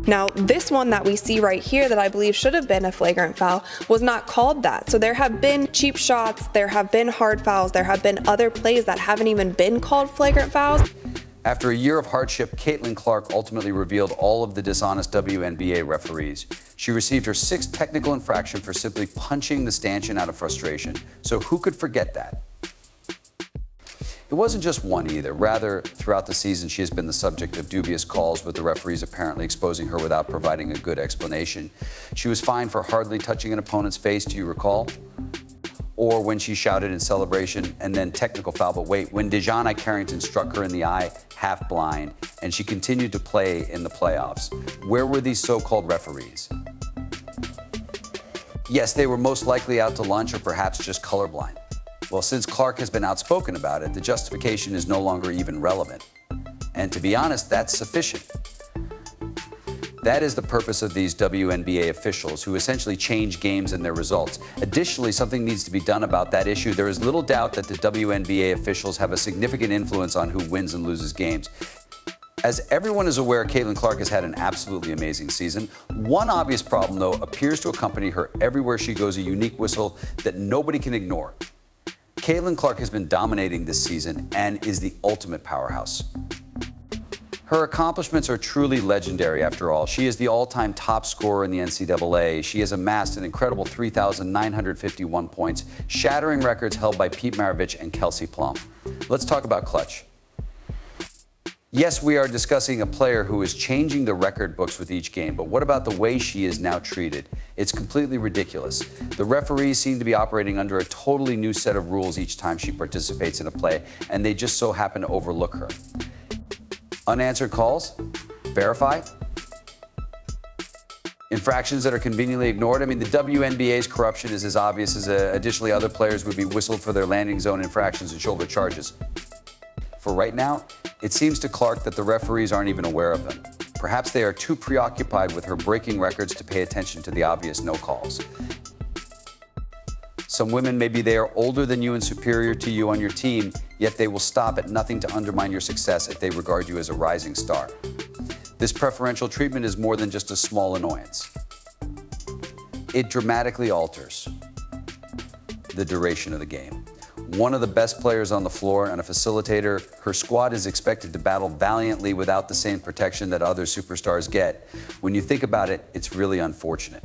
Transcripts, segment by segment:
Now, this one that we see right here that I believe should have been a flagrant foul was not called that. So there have been cheap shots, there have been hard fouls, there have been other plays that haven't even been called flagrant fouls. After a year of hardship, Caitlin Clark ultimately revealed all of the dishonest WNBA referees. She received her 6th technical infraction for simply punching the stanchion out of frustration. So who could forget that? It wasn't just one either. Rather, throughout the season, she has been the subject of dubious calls, with the referees apparently exposing her without providing a good explanation. She was fined for hardly touching an opponent's face, do you recall? Or when she shouted in celebration and then technical foul, but wait, when Dejanai Carrington struck her in the eye, half blind, and she continued to play in the playoffs. Where were these so-called referees? Yes, they were most likely out to lunch or perhaps just colorblind. Well, since Clark has been outspoken about it, the justification is no longer even relevant. And to be honest, that's sufficient. That is the purpose of these WNBA officials, who essentially change games and their results. Additionally, something needs to be done about that issue. There is little doubt that the WNBA officials have a significant influence on who wins and loses games. As everyone is aware, Caitlin Clark has had an absolutely amazing season. One obvious problem, though, appears to accompany her everywhere she goes, a unique whistle that nobody can ignore. Caitlin Clark has been dominating this season and is the ultimate powerhouse. Her accomplishments are truly legendary, after all. She is the all-time top scorer in the NCAA. She has amassed an incredible 3,951 points, shattering records held by Pete Maravich and Kelsey Plum. Let's talk about clutch. Yes, we are discussing a player who is changing the record books with each game, but what about the way she is now treated? It's completely ridiculous. The referees seem to be operating under a totally new set of rules each time she participates in a play, and they just so happen to overlook her. Unanswered calls? Verify? Infractions that are conveniently ignored? I mean, the WNBA's corruption is as obvious as additionally other players would be whistled for their landing zone infractions and shoulder charges. For right now, it seems to Clark that the referees aren't even aware of them. Perhaps they are too preoccupied with her breaking records to pay attention to the obvious no calls. Some women, maybe they are older than you and superior to you on your team, yet they will stop at nothing to undermine your success if they regard you as a rising star. This preferential treatment is more than just a small annoyance. It dramatically alters the duration of the game. One of the best players on the floor and a facilitator, her squad is expected to battle valiantly without the same protection that other superstars get. When you think about it, it's really unfortunate.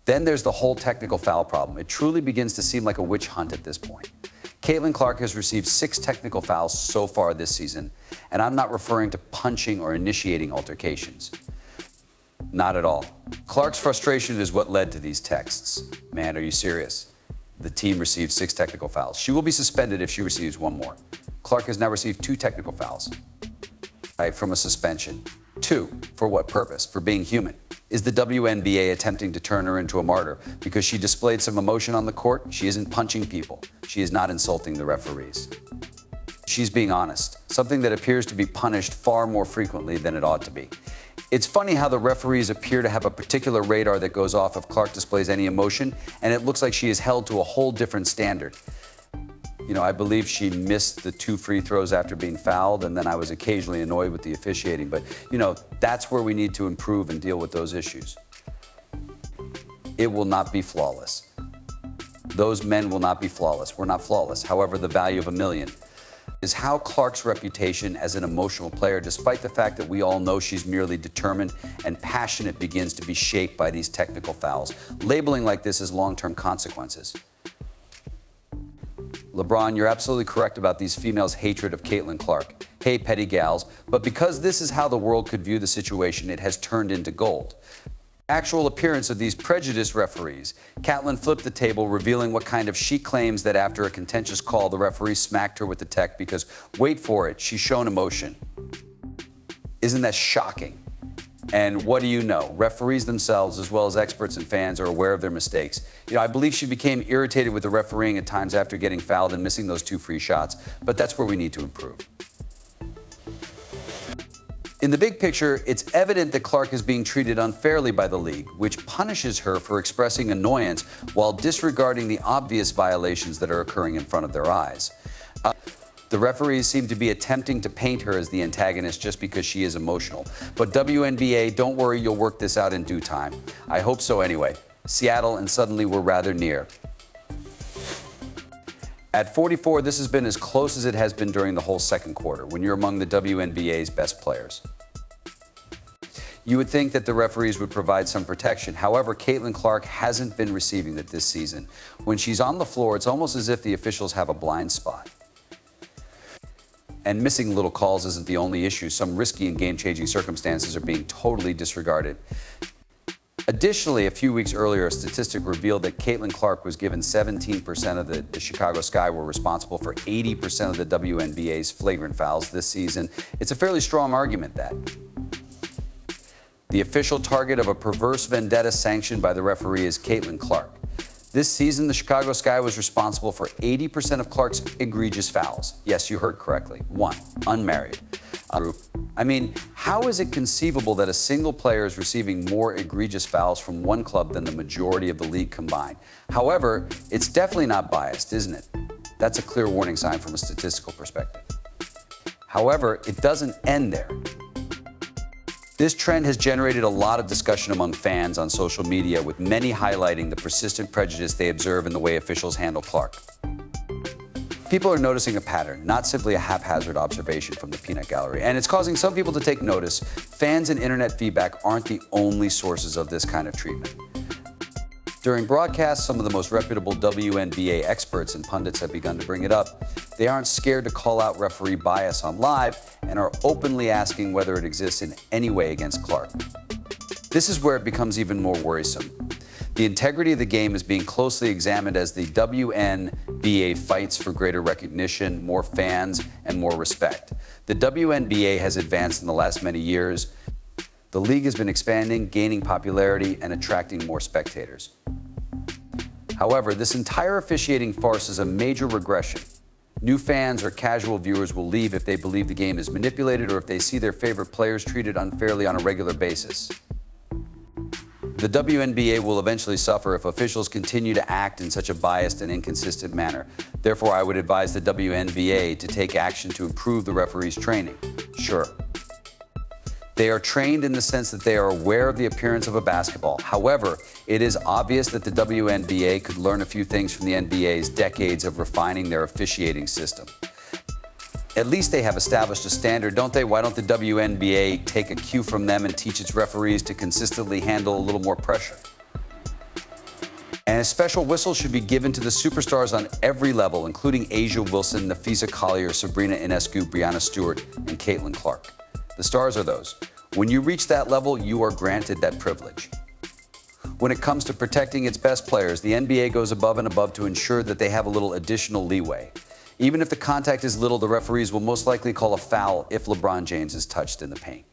Then there's the whole technical foul problem. It truly begins to seem like a witch hunt at this point. Caitlin Clark has received 6 technical fouls so far this season, and I'm not referring to punching or initiating altercations. Not at all. Clark's frustration is what led to these texts. Man, are you serious? The team received 6 technical fouls. She will be suspended if she receives 1 more. Clark has now received 2 technical fouls from a suspension. 2, for what purpose? For being human. Is the WNBA attempting to turn her into a martyr because she displayed some emotion on the court? She isn't punching people. She is not insulting the referees. She's being honest, something that appears to be punished far more frequently than it ought to be. It's funny how the referees appear to have a particular radar that goes off if Clark displays any emotion, and it looks like she is held to a whole different standard. You know, I believe she missed the 2 free throws after being fouled, and then I was occasionally annoyed with the officiating. But, you know, that's where we need to improve and deal with those issues. It will not be flawless. Those men will not be flawless. We're not flawless. However, the value of $1 million is how Clark's reputation as an emotional player, despite the fact that we all know she's merely determined and passionate, begins to be shaped by these technical fouls. Labeling like this has long-term consequences. LeBron, you're absolutely correct about these females' hatred of Caitlin Clark. Hey, petty gals, but because this is how the world could view the situation, it has turned into gold. Actual appearance of these prejudiced referees. Caitlin flipped the table, revealing what kind of she claims that after a contentious call, the referee smacked her with the tech because, wait for it, she's shown emotion. Isn't that shocking? And what do you know? Referees themselves, as well as experts and fans, are aware of their mistakes. You know, I believe she became irritated with the refereeing at times after getting fouled and missing those 2 free shots, but that's where we need to improve. In the big picture, it's evident that Clark is being treated unfairly by the league, which punishes her for expressing annoyance while disregarding the obvious violations that are occurring in front of their eyes. The referees seem to be attempting to paint her as the antagonist just because she is emotional. But WNBA, don't worry, you'll work this out in due time. I hope so anyway. Seattle, and suddenly we're rather near. At 44, this has been as close as it has been during the whole second quarter, when you're among the WNBA's best players. You would think that the referees would provide some protection. However, Caitlin Clark hasn't been receiving that this season. When she's on the floor, it's almost as if the officials have a blind spot. And missing little calls isn't the only issue. Some risky and game-changing circumstances are being totally disregarded. Additionally, a few weeks earlier, a statistic revealed that Caitlin Clark was given 17% of the Chicago Sky were responsible for 80% of the WNBA's flagrant fouls this season. It's a fairly strong argument that the official target of a perverse vendetta sanctioned by the referee is Caitlin Clark. This season, the Chicago Sky was responsible for 80% of Clark's egregious fouls. Yes, you heard correctly. One, unmarried. I mean, how is it conceivable that a single player is receiving more egregious fouls from one club than the majority of the league combined? However, it's definitely not biased, isn't it? That's a clear warning sign from a statistical perspective. However, it doesn't end there. This trend has generated a lot of discussion among fans on social media, with many highlighting the persistent prejudice they observe in the way officials handle Clark. People are noticing a pattern, not simply a haphazard observation from the peanut gallery, and it's causing some people to take notice. Fans and internet feedback aren't the only sources of this kind of treatment. During broadcasts, some of the most reputable WNBA experts and pundits have begun to bring it up. They aren't scared to call out referee bias on live and are openly asking whether it exists in any way against Clark. This is where it becomes even more worrisome. The integrity of the game is being closely examined as the WNBA fights for greater recognition, more fans, and more respect. The WNBA has advanced in the last many years. The league has been expanding, gaining popularity, and attracting more spectators. However, this entire officiating farce is a major regression. New fans or casual viewers will leave if they believe the game is manipulated or if they see their favorite players treated unfairly on a regular basis. The WNBA will eventually suffer if officials continue to act in such a biased and inconsistent manner. Therefore, I would advise the WNBA to take action to improve the referees' training. Sure. They are trained in the sense that they are aware of the appearance of a basketball. However, it is obvious that the WNBA could learn a few things from the NBA's decades of refining their officiating system. At least they have established a standard, don't they? Why don't the WNBA take a cue from them and teach its referees to consistently handle a little more pressure? And a special whistle should be given to the superstars on every level, including Asia Wilson, Nafisa Collier, Sabrina Ionescu, Breanna Stewart, and Caitlin Clark. The stars are those. When you reach that level, you are granted that privilege. When it comes to protecting its best players, the NBA goes above and above to ensure that they have a little additional leeway. Even if the contact is little, the referees will most likely call a foul if LeBron James is touched in the paint.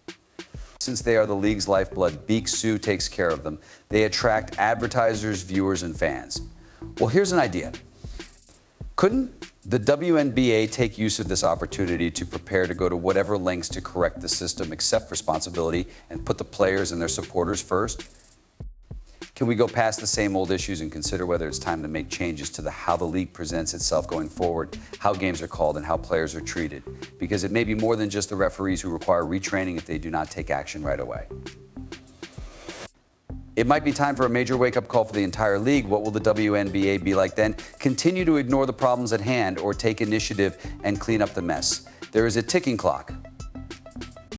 Since they are the league's lifeblood, Beak Sue takes care of them. They attract advertisers, viewers, and fans. Well, here's an idea. Couldn't the WNBA take use of this opportunity to prepare to go to whatever lengths to correct the system, accept responsibility, and put the players and their supporters first? Can we go past the same old issues and consider whether it's time to make changes to how the league presents itself going forward, how games are called, and how players are treated? Because it may be more than just the referees who require retraining if they do not take action right away. It might be time for a major wake-up call for the entire league. What will the WNBA be like then? Continue to ignore the problems at hand or take initiative and clean up the mess? There is a ticking clock